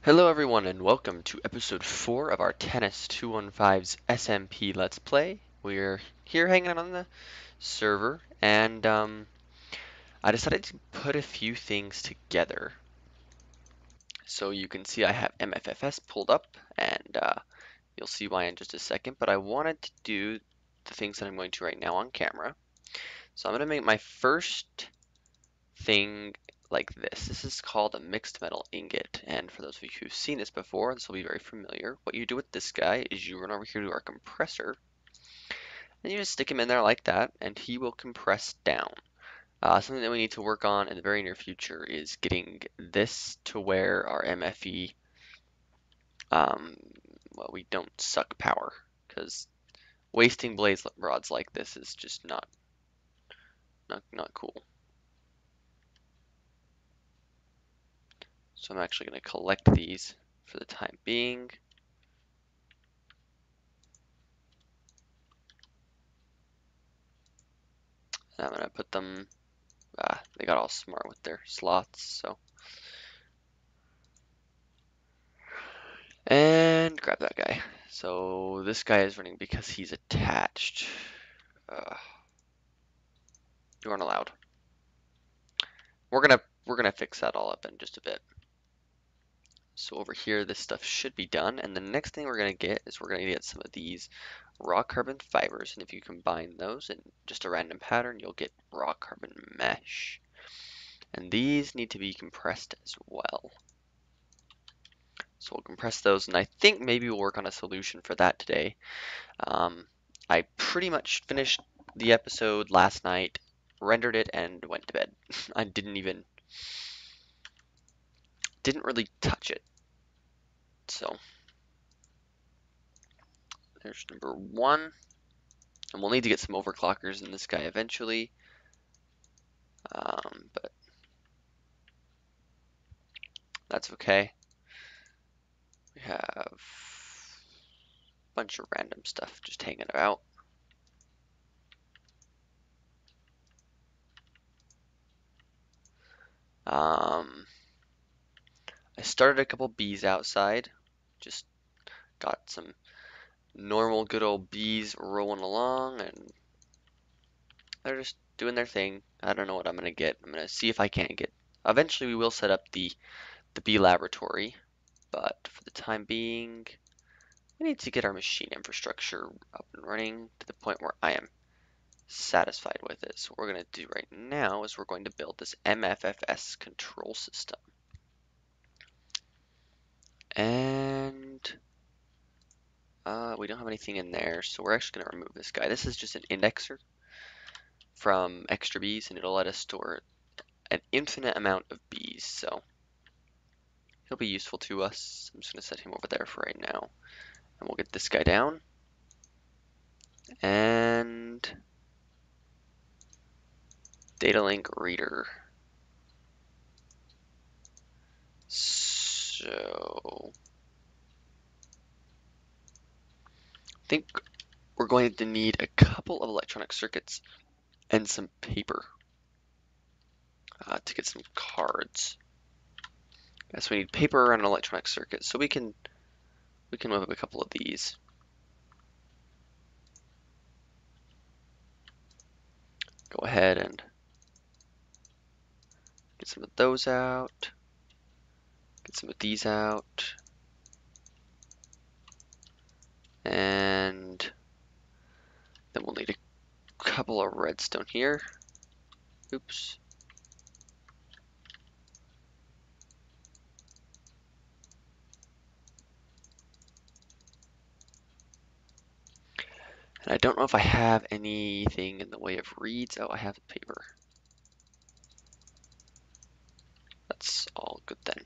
Hello everyone and welcome to episode 4 of Artanis215's SMP Let's Play. We're here hanging out on the server and I decided to put a few things together. So you can see I have MFFS pulled up and you'll see why in just a second, but I wanted to do the things that I'm going to right now on camera. So I'm going to make my first thing like this. This is called a mixed metal ingot, and for those of you who've seen this before, this will be very familiar. What you do with this guy is you run over here to our compressor, and you just stick him in there like that, and he will compress down. Something that we need to work on in the very near future is getting this to where our MFE, well, we don't suck power, because wasting blaze rods like this is just not cool. So I'm actually going to collect these for the time being. And I'm going to put them, they got all smart with their slots, so. And grab that guy. So this guy is running because he's attached. You aren't allowed. We're gonna fix that all up in just a bit. So over here, this stuff should be done, and the next thing we're gonna get is we're gonna get some of these raw carbon fibers, and if you combine those in just a random pattern, you'll get raw carbon mesh. And these need to be compressed as well. So we'll compress those, and I think maybe we'll work on a solution for that today. I pretty much finished the episode last night, rendered it, and went to bed. I didn't really touch it. So there's number 1, and we'll need to get some overclockers in this guy eventually. But that's okay. We have a bunch of random stuff just hanging about. I started a couple bees outside, just got some normal good old bees rolling along, and they're just doing their thing. I don't know what I'm gonna get. I'm gonna see if I can't get. Eventually, we will set up the bee laboratory, but for the time being, we need to get our machine infrastructure up and running to the point where I am satisfied with it. So what we're gonna do right now is we're going to build this MFFS control system, and we don't have anything in there, so we're actually gonna remove this guy. This is just an indexer from extra bees, and it'll let us store an infinite amount of bees, so he'll be useful to us. I'm just going to set him over there for right now, and we'll get this guy down, and data link reader. So I think we're going to need a couple of electronic circuits and some paper to get some cards. So we need paper and an electronic circuit, so we can move up a couple of these. Go ahead and get some of those out. Get some of these out. And then we'll need a couple of redstone here. Oops. And I don't know if I have anything in the way of reads. Oh, I have paper. That's all good then.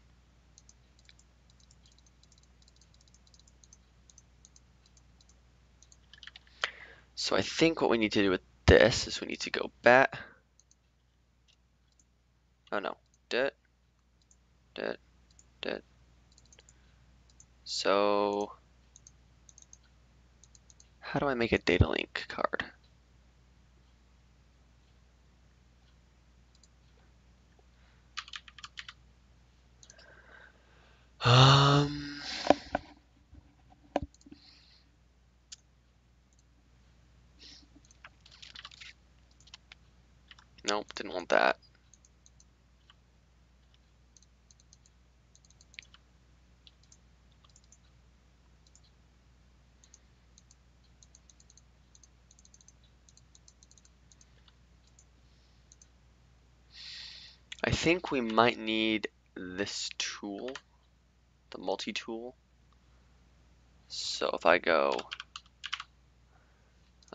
So I think what we need to do with this is we need to go back. Oh no. Dit. So how do I make a data link card? Didn't want that. I think we might need this tool, the multi-tool. So if I go,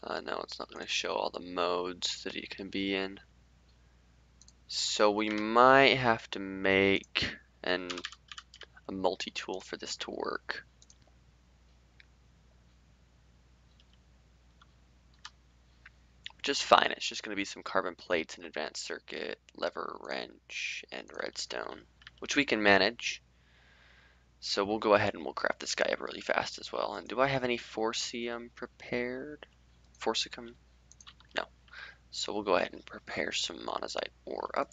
no, it's not going to show all the modes that you can be in. So we might have to make a multi-tool for this to work. Which is fine, it's just going to be some carbon plates, an advanced circuit, lever, wrench, and redstone, which we can manage. So we'll go ahead and we'll craft this guy up really fast as well. And do I have any forcium prepared? Forcicum? No. So we'll go ahead and prepare some monazite ore up.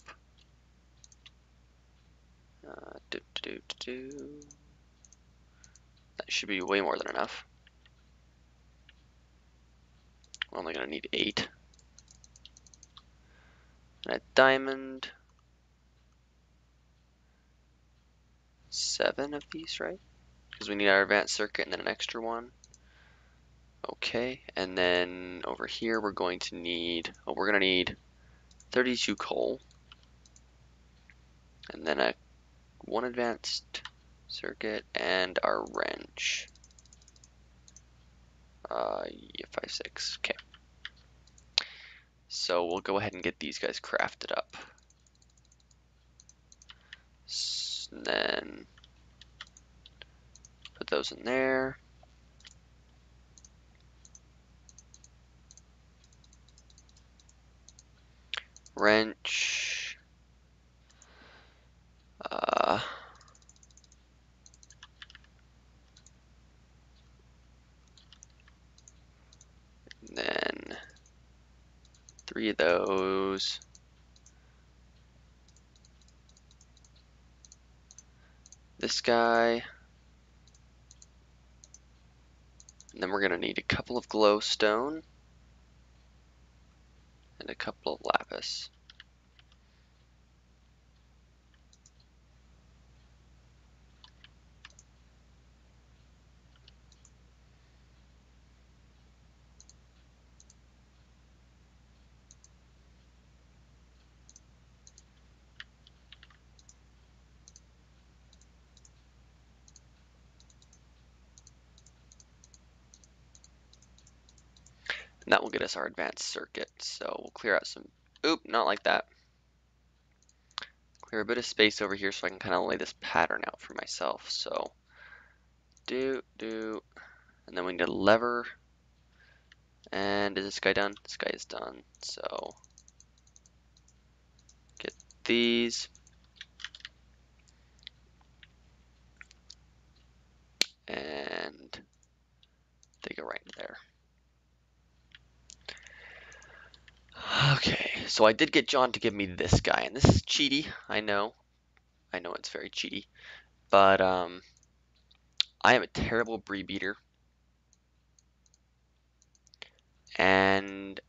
That should be way more than enough. We're only going to need 8. And a diamond. 7 of these, right? Because we need our advanced circuit and then an extra one. Okay, and then over here we're going to need, we're going to need 32 coal. And then one advanced circuit and our wrench. Yeah, 5, 6, okay. So we'll go ahead and get these guys crafted up. And then put those in there. Wrench. And then 3 of those. This guy. And then we're going to need a couple of glowstone and a couple of lapis. And that will get us our advanced circuit. So we'll clear out some, oop, not like that. Clear a bit of space over here so I can kind of lay this pattern out for myself. So do, and then we need a lever. And is this guy done? This guy is done. So get these. And they go right in there. Okay, so I did get John to give me this guy, and this is cheaty, I know it's very cheaty, but I am a terrible brie beater, and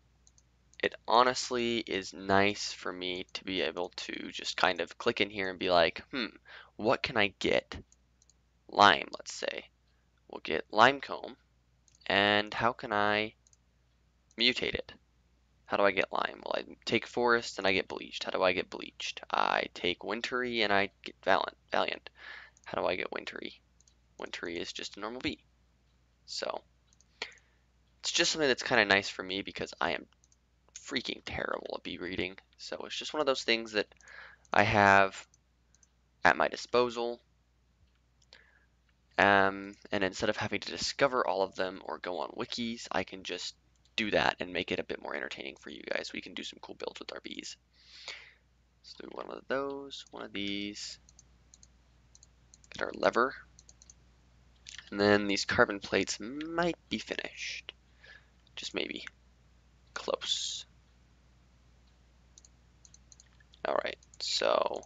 it honestly is nice for me to be able to just kind of click in here and be like, what can I get? Lime, let's say. We'll get limecomb, and how can I mutate it? How do I get lime? Well, I take forest and I get bleached. How do I get bleached? I take wintry and I get valiant. How do I get wintry? Wintry is just a normal bee. So it's just something that's kind of nice for me because I am freaking terrible at bee breeding. So it's just one of those things that I have at my disposal. And instead of having to discover all of them or go on wikis, I can just do that and make it a bit more entertaining for you guys. We can do some cool builds with our bees. Let's do one of those, one of these. Get our lever. And then these carbon plates might be finished. Just maybe. Close. Alright, so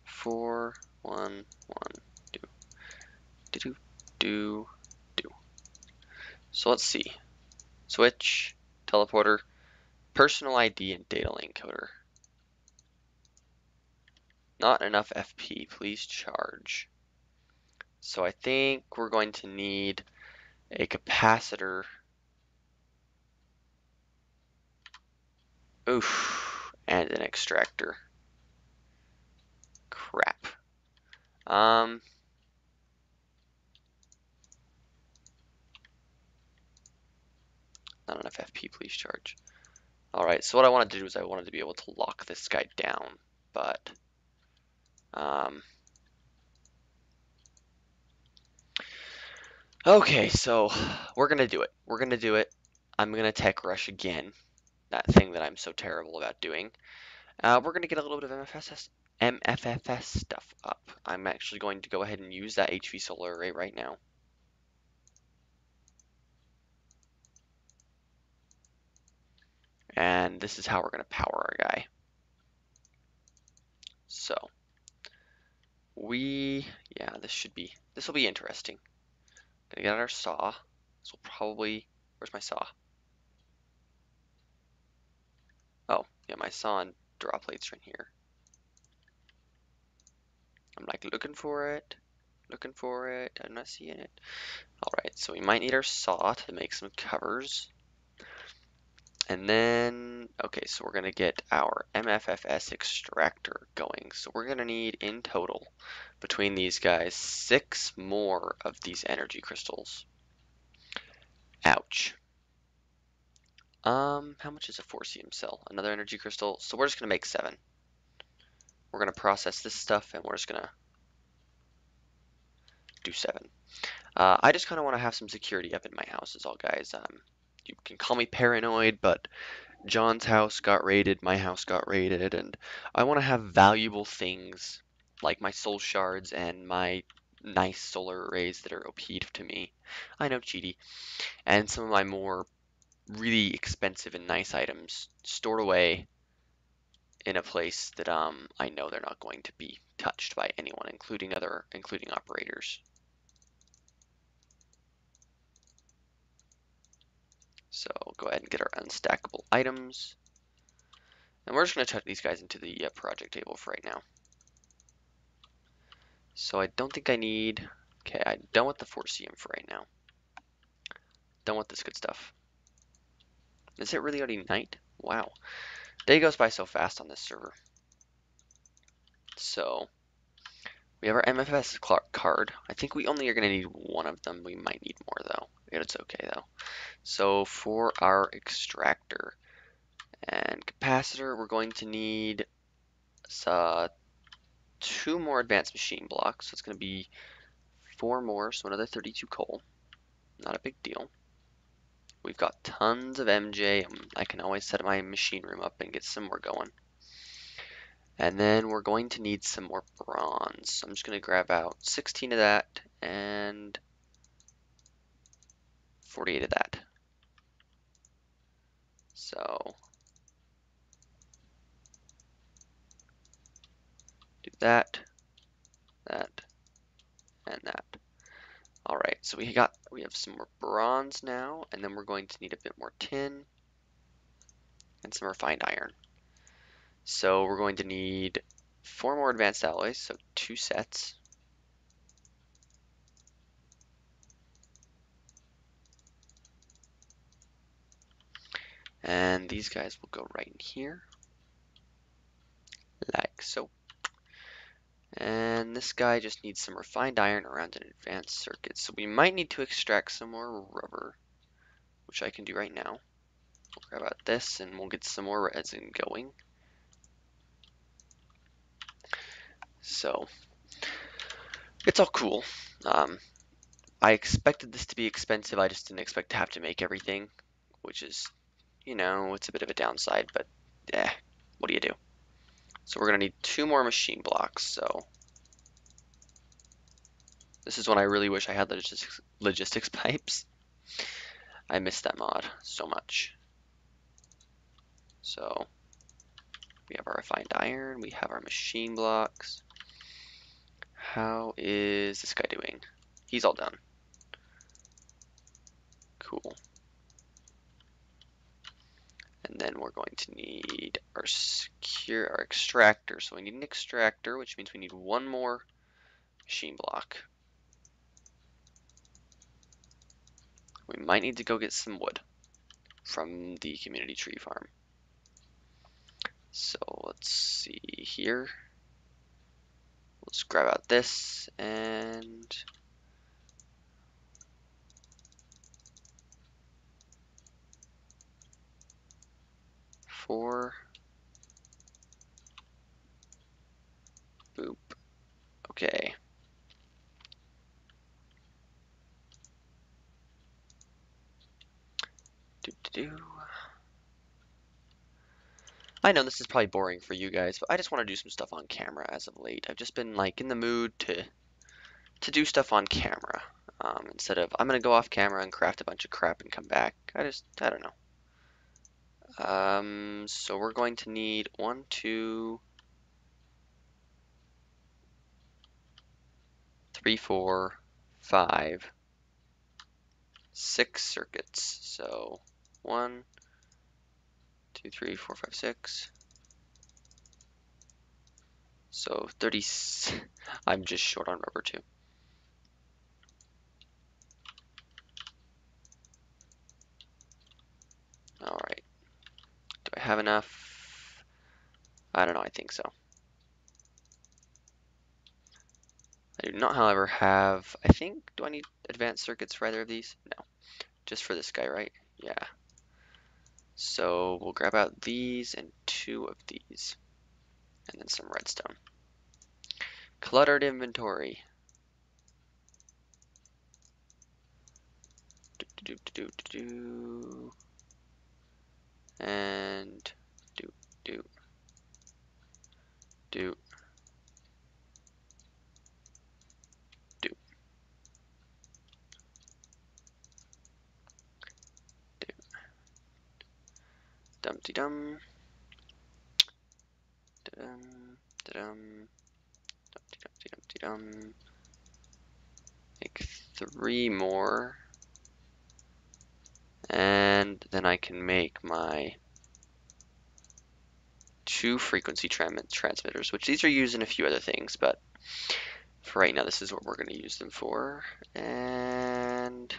4, 1, 1, 2, 2, 2, 2. So let's see. Switch, teleporter, Personal ID and data link encoder. Not enough FP, please charge. So I think we're going to need a capacitor. Oof, and an extractor. Crap. Not enough FP, please charge. Alright, so what I wanted to do is I wanted to be able to lock this guy down, but okay, so we're gonna do it. We're gonna do it. I'm gonna tech rush again, that thing that I'm so terrible about doing. We're gonna get a little bit of MFFS stuff up. I'm actually going to go ahead and use that HV solar array right now. And this is how we're gonna power our guy. So this will be interesting. Gonna get our saw. This will probably, where's my saw? Oh, yeah, my saw and draw plates right here. I'm like looking for it, I'm not seeing it. Alright, so we might need our saw to make some covers. And then, okay, so we're gonna get our MFFS extractor going. So we're gonna need in total, between these guys, 6 more of these energy crystals. Ouch. How much is a 4CM cell? Another energy crystal. So we're just gonna make 7. We're gonna process this stuff and we're just gonna do 7. I just kind of want to have some security up in my house is all, guys. You can call me paranoid, but John's house got raided, my house got raided, and I want to have valuable things like my soul shards and my nice solar arrays that are OP'd to me. I know, cheaty. And some of my more really expensive and nice items stored away in a place that I know they're not going to be touched by anyone, including operators. So go ahead and get our unstackable items. And we're just going to chuck these guys into the project table for right now. So I don't think I need... Okay, I'm done with the 4CM for right now. Done with this good stuff. Is it really already night? Wow. Day goes by so fast on this server. So we have our MFS card. I think we only are going to need one of them. We might need more though. It's okay though. So for our extractor and capacitor, we're going to need 2 more advanced machine blocks. So it's going to be 4 more, so another 32 coal. Not a big deal. We've got tons of MJ. I can always set my machine room up and get some more going. And then we're going to need some more bronze. So I'm just going to grab out 16 of that and 48 of that. So do that, that, and that. All right, so we have some more bronze now, and then we're going to need a bit more tin and some refined iron. So we're going to need 4 more advanced alloys, so 2 sets. And these guys will go right in here, like so. And this guy just needs some refined iron around an advanced circuit. So we might need to extract some more rubber, which I can do right now. We'll grab out this and we'll get some more resin going. So it's all cool. I expected this to be expensive. I just didn't expect to have to make everything, which is, it's a bit of a downside, but what do you do? So we're gonna need 2 more machine blocks. So this is when I really wish I had logistics pipes. I miss that mod so much. So we have our refined iron, we have our machine blocks. How is this guy doing? He's all done. Cool. And then we're going to need our extractor. So we need an extractor, which means we need one more machine block. We might need to go get some wood from the community tree farm. So let's see here. Let's grab out this and four. Boop. Okay. Do. I know this is probably boring for you guys, but I just want to do some stuff on camera as of late. I've just been like in the mood to do stuff on camera. Instead of I'm gonna go off camera and craft a bunch of crap and come back. I don't know. So we're going to need 1, 2, 3, 4, 5, 6 circuits. So 1, 2, 3, 4, 5, 6. So 30. I'm just short on rubber too. All right. Do I have enough? I don't know. I think so. I do not, however, have, I think, do I need advanced circuits for either of these? No, just for this guy, right? Yeah. So we'll grab out these and 2 of these, and then some redstone. Cluttered inventory. And do. Dumpty dum. Dum dum. Dumpty dum. Make 3 more. And then I can make my 2 frequency transmitters, which these are used in a few other things, but for right now, this is what we're going to use them for. And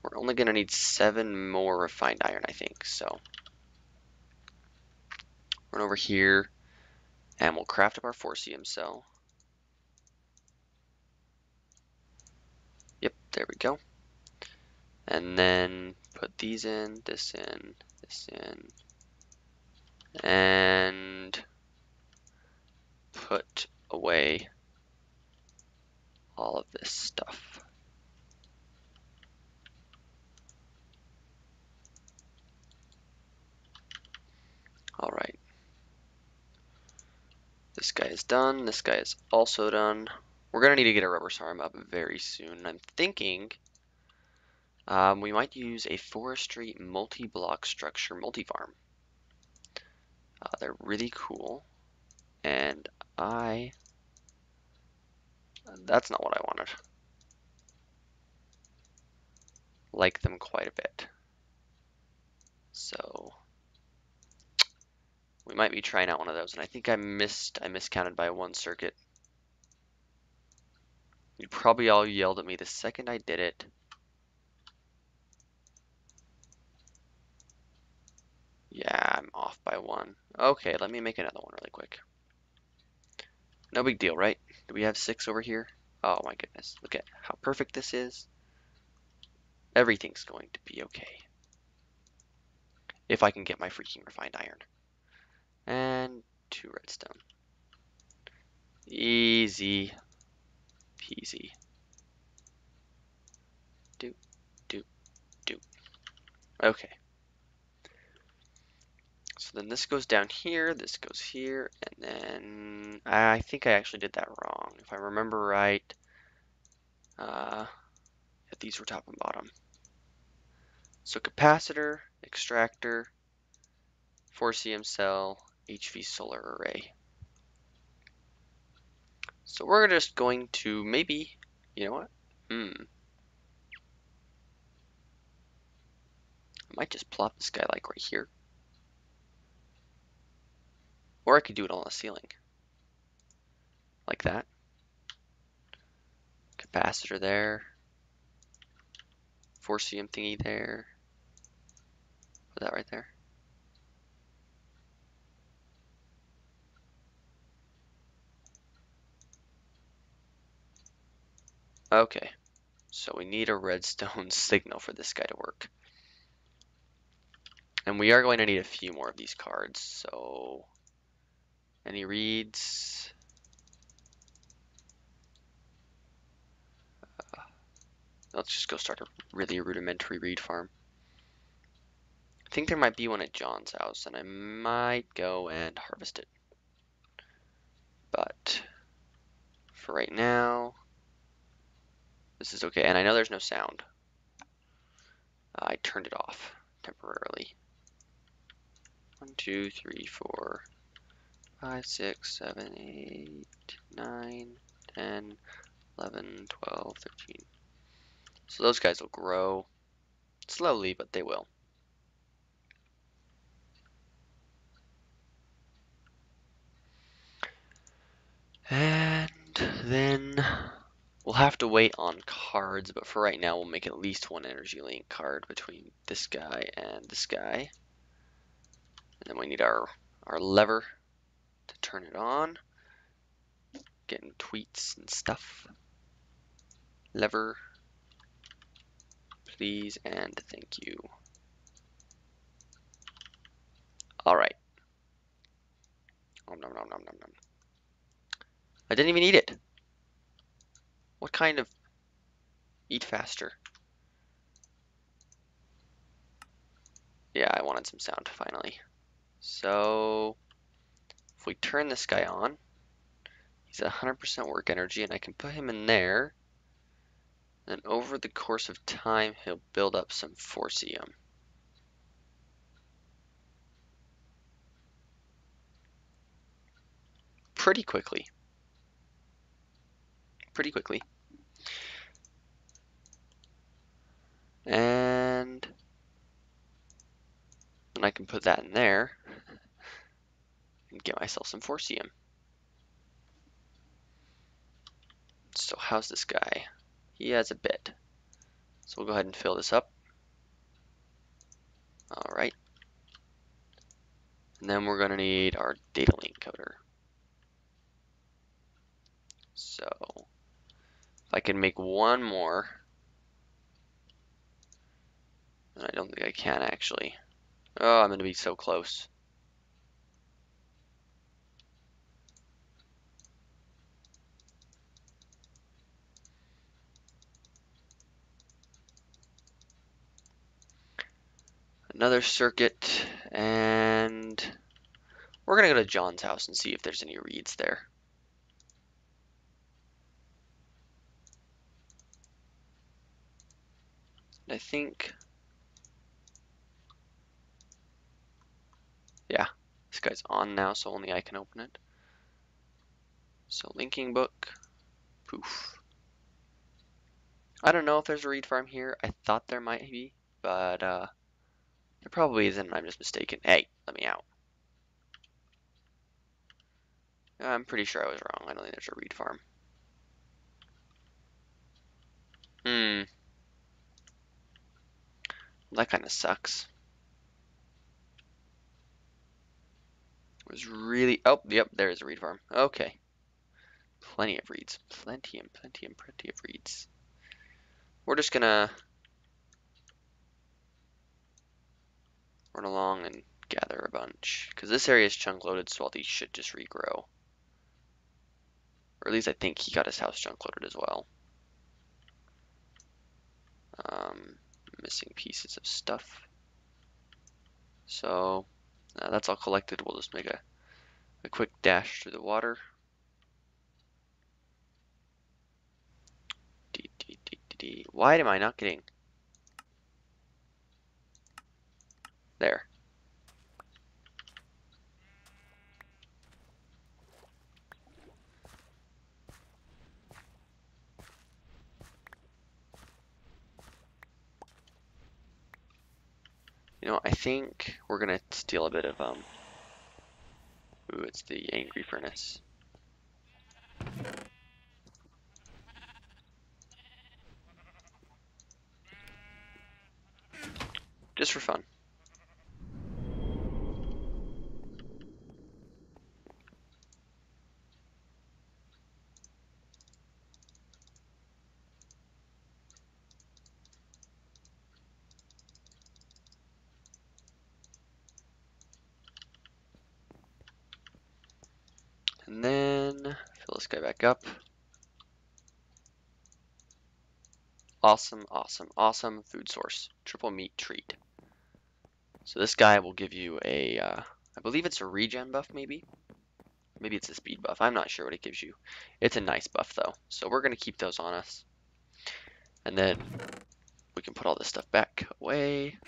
we're only going to need 7 more refined iron, I think. So run over here, and we'll craft up our 4CM cell. Yep, there we go. And then put these in, this in, this in, and put away all of this stuff. All right. This guy is done. This guy is also done. We're going to need to get a rubber farm up very soon. I'm thinking we might use a forestry multi-block structure multi-farm. They're really cool. And that's not what I wanted. Like them quite a bit. So we might be trying out one of those. And I think I miscounted by 1 circuit. You probably all yelled at me the second I did it. Yeah, I'm off by 1. Okay, let me make another one really quick. No big deal, right? Do we have 6 over here? Oh my goodness. Look at how perfect this is. Everything's going to be okay. If I can get my freaking refined iron. And 2 redstone. Easy peasy. Do. Okay. So then this goes down here, this goes here, and then I think I actually did that wrong. If I remember right, these were top and bottom. So capacitor, extractor, 4CM cell, HV solar array. So we're just going to maybe, you know what? I Might just plop this guy like right here. Or I could do it on the ceiling. Like that. Capacitor there. 4cm thingy there. Put that right there. Okay. So we need a redstone signal for this guy to work. And we are going to need a few more of these cards. So any reads? Let's just go start a really rudimentary read farm. I think there might be one at John's house, and I might go and harvest it. But for right now, this is okay. And I know there's no sound. I turned it off temporarily. 1, 2, 3, 4, 5, 6, 7, 8, 9, 10, 11, 12, 13. So those guys will grow slowly, but they will. And then we'll have to wait on cards, but for right now we'll make at least one energy link card between this guy and this guy. And then we need our lever to turn it on. Getting tweets and stuff. Lever, please and thank you. Alright. Nom nom nom nom nom nom. I didn't even eat it. What kind of eat faster? Yeah, I wanted some sound finally. So if we turn this guy on, he's at 100% work energy, and I can put him in there. And over the course of time, he'll build up some 4cm. Pretty quickly. Pretty quickly. And then I can put that in there and get myself some 4cm. So how's this guy? He has a bit. So we'll go ahead and fill this up. Alright. And then we're going to need our data link coder. So if I can make one more, and I don't think I can actually. Oh, I'm going to be so close. Another circuit, and we're going to go to John's house and see if there's any reads there. I think, yeah, this guy's on now, so only I can open it. So linking book, poof. I don't know if there's a read farm here. I thought there might be, but there probably isn't. I'm just mistaken. Hey, let me out. I'm pretty sure I was wrong. I don't think there's a read farm. That kind of sucks. It was really, oh, yep, there is a read farm. Okay. Plenty of reads. Plenty of reads. We're just gonna run along and gather a bunch. Because this area is chunk loaded, so all these should just regrow. Or at least I think he got his house chunk loaded as well. Missing pieces of stuff. So that's all collected. We'll just make a quick dash through the water. Why am I not getting? There. You know, I think we're gonna steal a bit of ooh, it's the angry furnace. Just for fun. And then fill this guy back up. Awesome, awesome, awesome food source. Triple meat treat. So this guy will give you a, I believe it's a regen buff maybe? Maybe it's a speed buff. I'm not sure what it gives you. It's a nice buff though. So we're going to keep those on us. And then we can put all this stuff back away.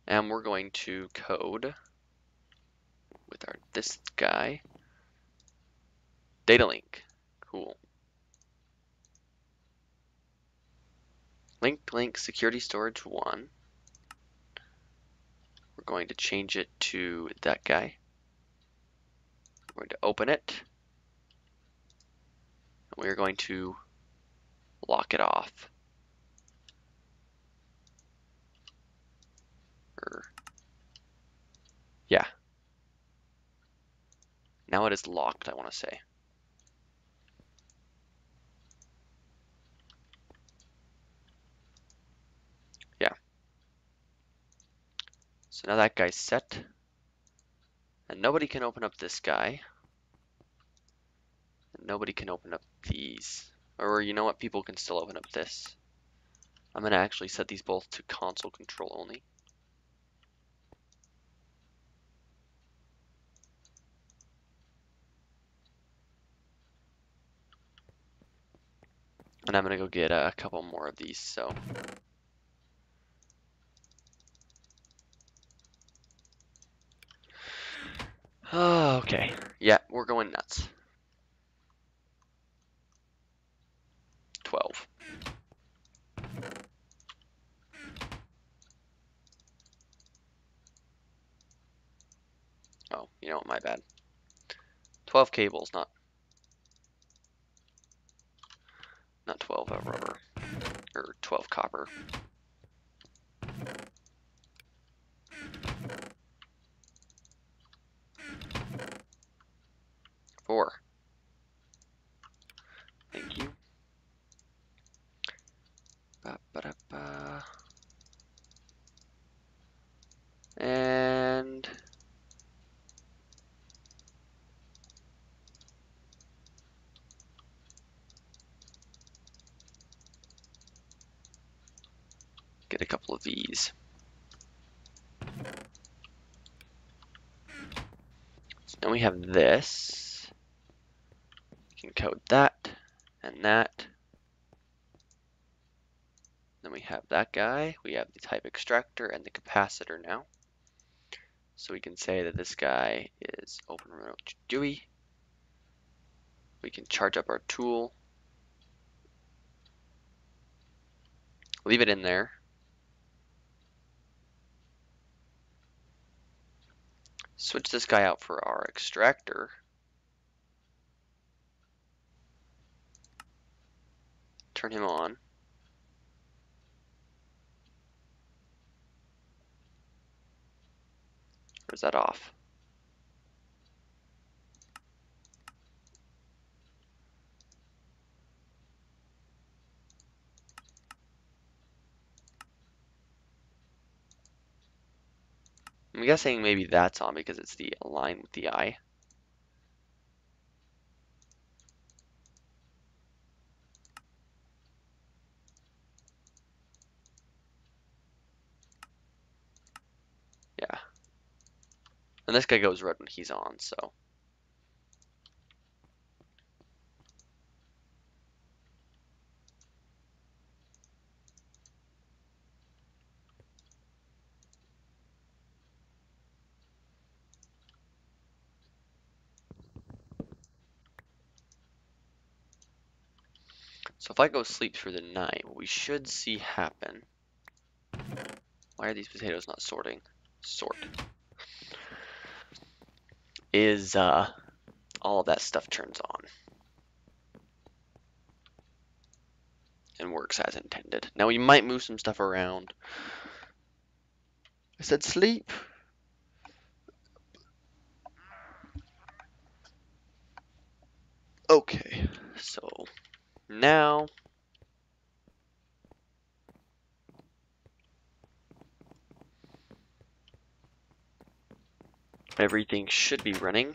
And we're going to code with this guy. Data link. Cool. Link security storage 1. We're going to change it to that guy. We're going to open it. And we're going to lock it off. Yeah. Now it is locked, I want to say. Yeah. So now that guy's set. And nobody can open up this guy. And nobody can open up these. Or you know what? People can still open up this. I'm going to actually set these both to console control only. And I'm going to go get a couple more of these. So. Oh, okay. Yeah, we're going nuts. 12. Oh, you know what? My bad. 12 cables, not 12 rubber. Or 12 copper. 4. Thank you. Ba-ba-da-ba. And get a couple of these. So now we have this. We can code that and that. Then we have that guy. We have the type extractor and the capacitor now. So we can say that this guy is open remote GUI. We can charge up our tool. Leave it in there. Switch this guy out for our extractor. Turn him on. Or is that off? I'm guessing maybe that's on because it's the align with the eye. Yeah. And this guy goes red when he's on, so. So if I go sleep through the night, what we should see happen why are these potatoes not sorting? Sort. Is all of that stuff turns on and works as intended. Now we might move some stuff around. I said sleep. Okay, so now everything should be running.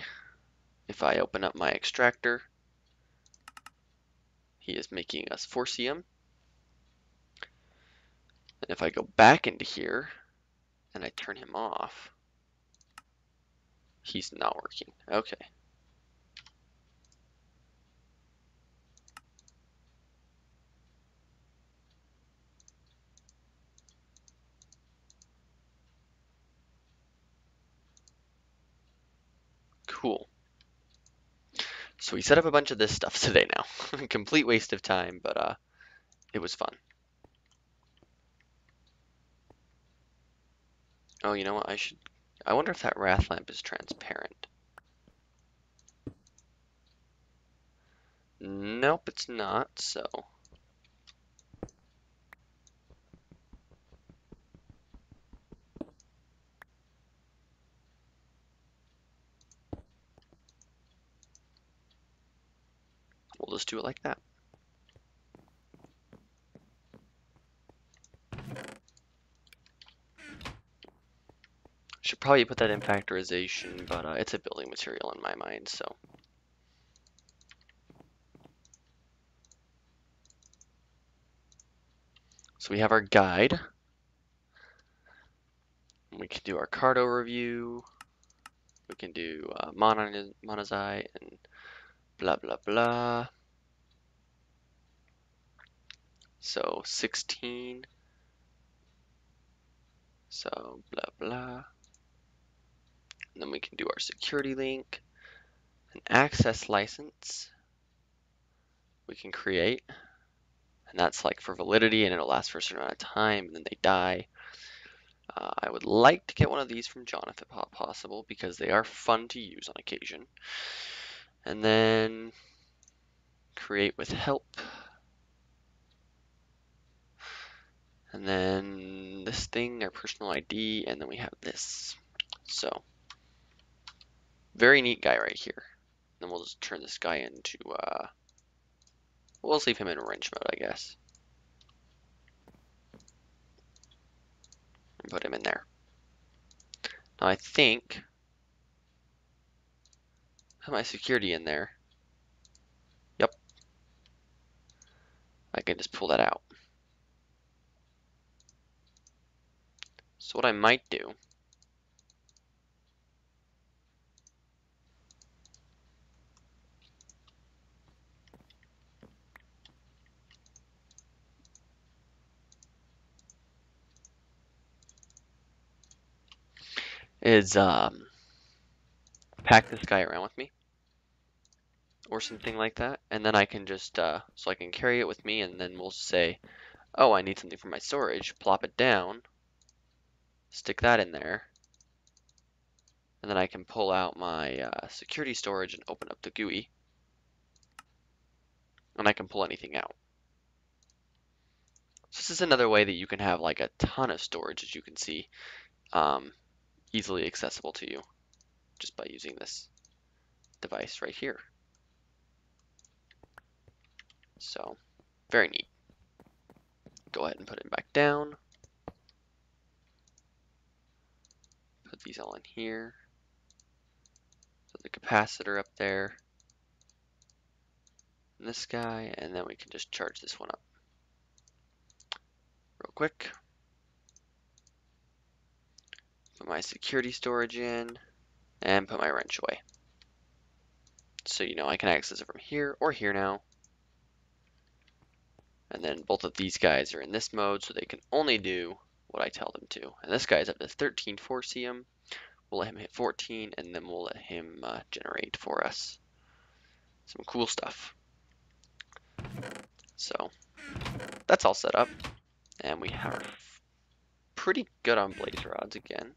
If I open up my extractor, he is making us 4cm. And if I go back into here and I turn him off, he's not working. Okay. Cool. So we set up a bunch of this stuff today now. Complete waste of time, but it was fun. Oh, you know what? I wonder if that wrath lamp is transparent. Nope, it's not, so. We'll just do it like that. Should probably put that in factorization, but it's a building material in my mind, so. So we have our guide. We can do our card overview. We can do monazite and blah, blah, blah. So 16. So blah, blah. And then we can do our security link, an access license we can create. And that's like for validity, and it'll last for a certain amount of time, and then they die. I would like to get one of these from John if possible, because they are fun to use on occasion. And then create with help. And then this thing, our personal ID, and then we have this. So, very neat guy right here. Then we'll just turn this guy into, we'll just leave him in wrench mode, I guess. And put him in there. Now I think, I have my security in there. Yep. I can just pull that out. So what I might do is pack this guy around with me or something like that, and then I can just so I can carry it with me, and then we'll say, oh, I need something for my storage, plop it down, stick that in there, and then I can pull out my security storage and open up the GUI, and I can pull anything out. So this is another way that you can have like a ton of storage, as you can see, easily accessible to you just by using this device right here. So, very neat. Go ahead and put it back down. Put these all in here. So the capacitor up there. And this guy, and then we can just charge this one up. Real quick. Put my security storage in, and put my wrench away. So you know I can access it from here or here now. And then both of these guys are in this mode, so they can only do what I tell them to. And this guy's up to 13 4cm. We'll let him hit 14, and then we'll let him generate for us some cool stuff. So that's all set up, and we have our pretty good on blaze rods again.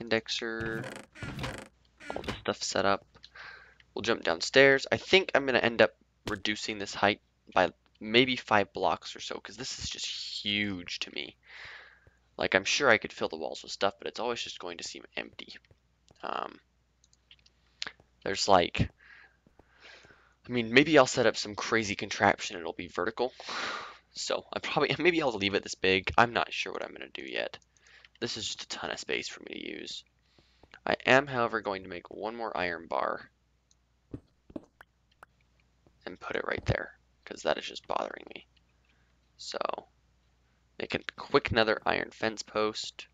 Indexer, all this stuff set up. We'll jump downstairs. I think I'm going to end up reducing this height by maybe 5 blocks or so, because this is just huge to me. Like, I'm sure I could fill the walls with stuff, but it's always just going to seem empty. There's like, I mean, maybe I'll set up some crazy contraption and it'll be vertical. So maybe I'll leave it this big. I'm not sure what I'm going to do yet. This is just a ton of space for me to use. I am, however, going to make one more iron bar and put it right there, because that is just bothering me. So, make a quick another iron fence post.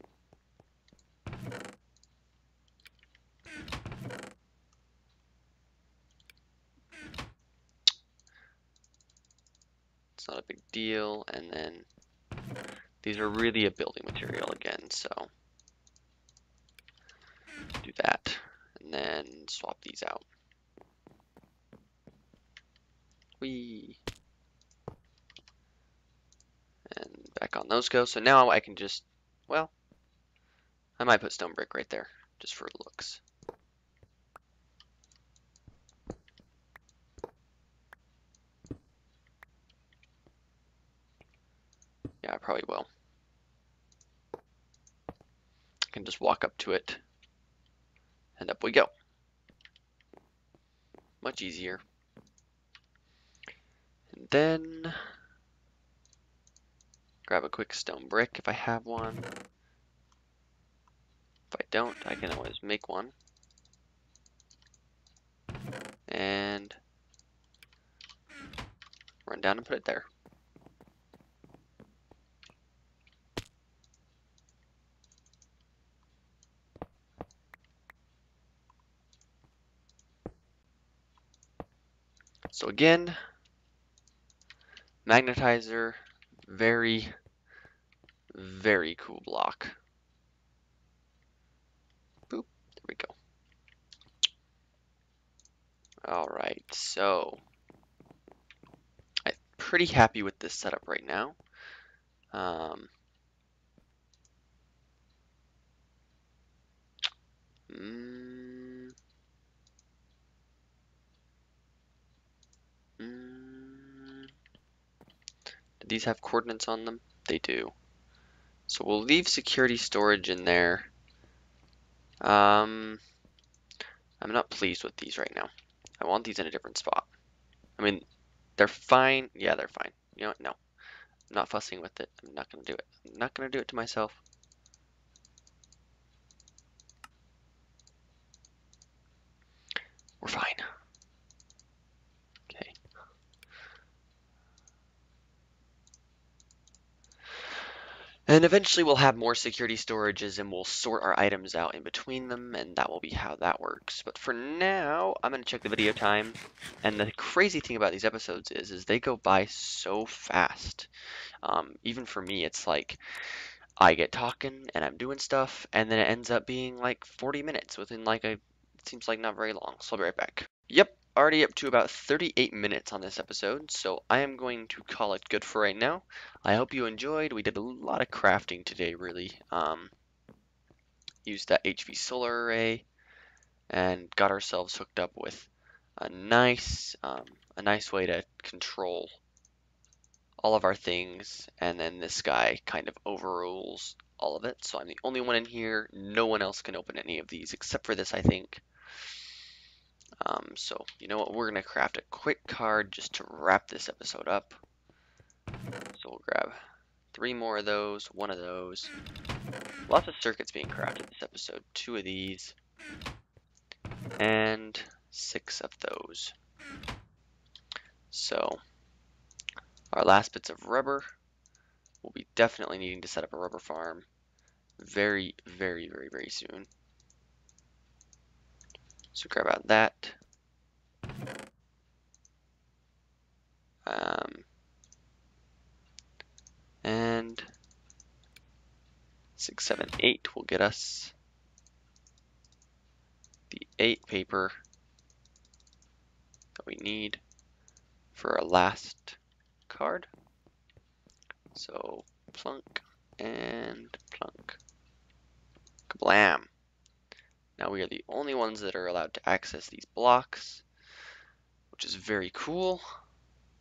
It's not a big deal, and then these are really a building material again, so do that, and then swap these out. Whee! And back on those go. So now I can just, well, I might put stone brick right there, just for looks. Yeah, I probably will. I can just walk up to it, and up we go. Much easier. And then grab a quick stone brick if I have one. If I don't, I can always make one. And run down and put it there. So again, magnetizer, very, very cool block. Boop, there we go. Alright, so I'm pretty happy with this setup right now. Do these have coordinates on them? They do. So we'll leave security storage in there. I'm not pleased with these right now. I want these in a different spot. I mean, they're fine. Yeah, they're fine. You know what? No. I'm not fussing with it. I'm not going to do it. I'm not going to do it to myself. We're fine. Okay. And eventually we'll have more security storages and we'll sort our items out in between them, and that will be how that works. But for now, I'm going to check the video time. And the crazy thing about these episodes is they go by so fast. Even for me, it's like I get talking and I'm doing stuff, and then it ends up being like 40 minutes within like it seems like not very long. So I'll be right back. Yep, already up to about 38 minutes on this episode, so I am going to call it good for right now. I hope you enjoyed. We did a lot of crafting today, really. Used that HV solar array and got ourselves hooked up with a nice way to control all of our things, and then this guy kind of overrules all of it. So I'm the only one in here. No one else can open any of these except for this, I think. So you know what? We're gonna craft a quick card just to wrap this episode up. So we'll grab 3 more of those, 1 of those. Lots of circuits being crafted this episode. 2 of these, and 6 of those. So our last bits of rubber. We'll be definitely needing to set up a rubber farm very, very, very, very soon. So grab out that. And 6, 7, 8 will get us the 8 paper that we need for our last card. So plunk, and plunk. Kablam! Now we are the only ones that are allowed to access these blocks, which is very cool.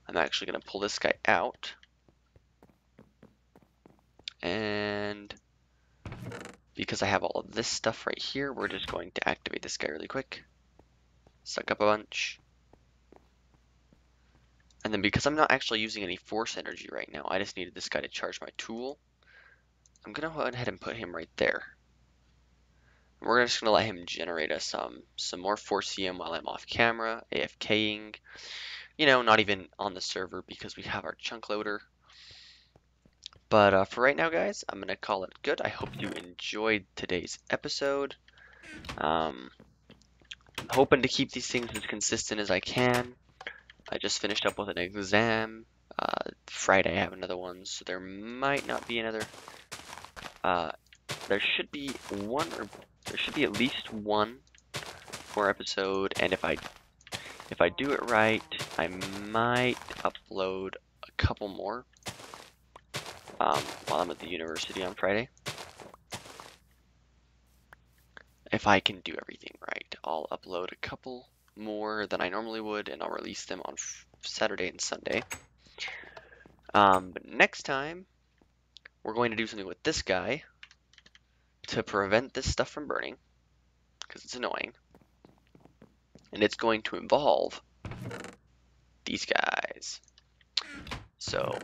I'm actually going to pull this guy out. And because I have all of this stuff right here, we're just going to activate this guy really quick. Suck up a bunch. And then because I'm not actually using any force energy right now, I just needed this guy to charge my tool. I'm going to go ahead and put him right there. We're just going to let him generate us some more force EM while I'm off camera, AFKing. You know, not even on the server because we have our chunk loader. But for right now, guys, I'm going to call it good. I hope you enjoyed today's episode. I'm hoping to keep these things as consistent as I can. I just finished up with an exam. Friday I have another one, so there might not be another. There should be at least one more episode, and if I do it right, I might upload a couple more while I'm at the university on Friday. If I can do everything right, I'll upload a couple more than I normally would, and I'll release them on Saturday and Sunday. But next time, we're going to do something with this guy to prevent this stuff from burning, because it's annoying. And it's going to involve these guys. So,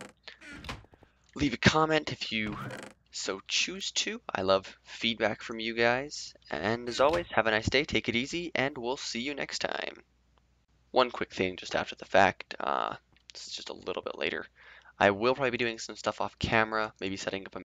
leave a comment if you so choose to. I love feedback from you guys. And as always, have a nice day, take it easy, and we'll see you next time. One quick thing just after the fact, this is just a little bit later. I will probably be doing some stuff off camera, maybe setting up a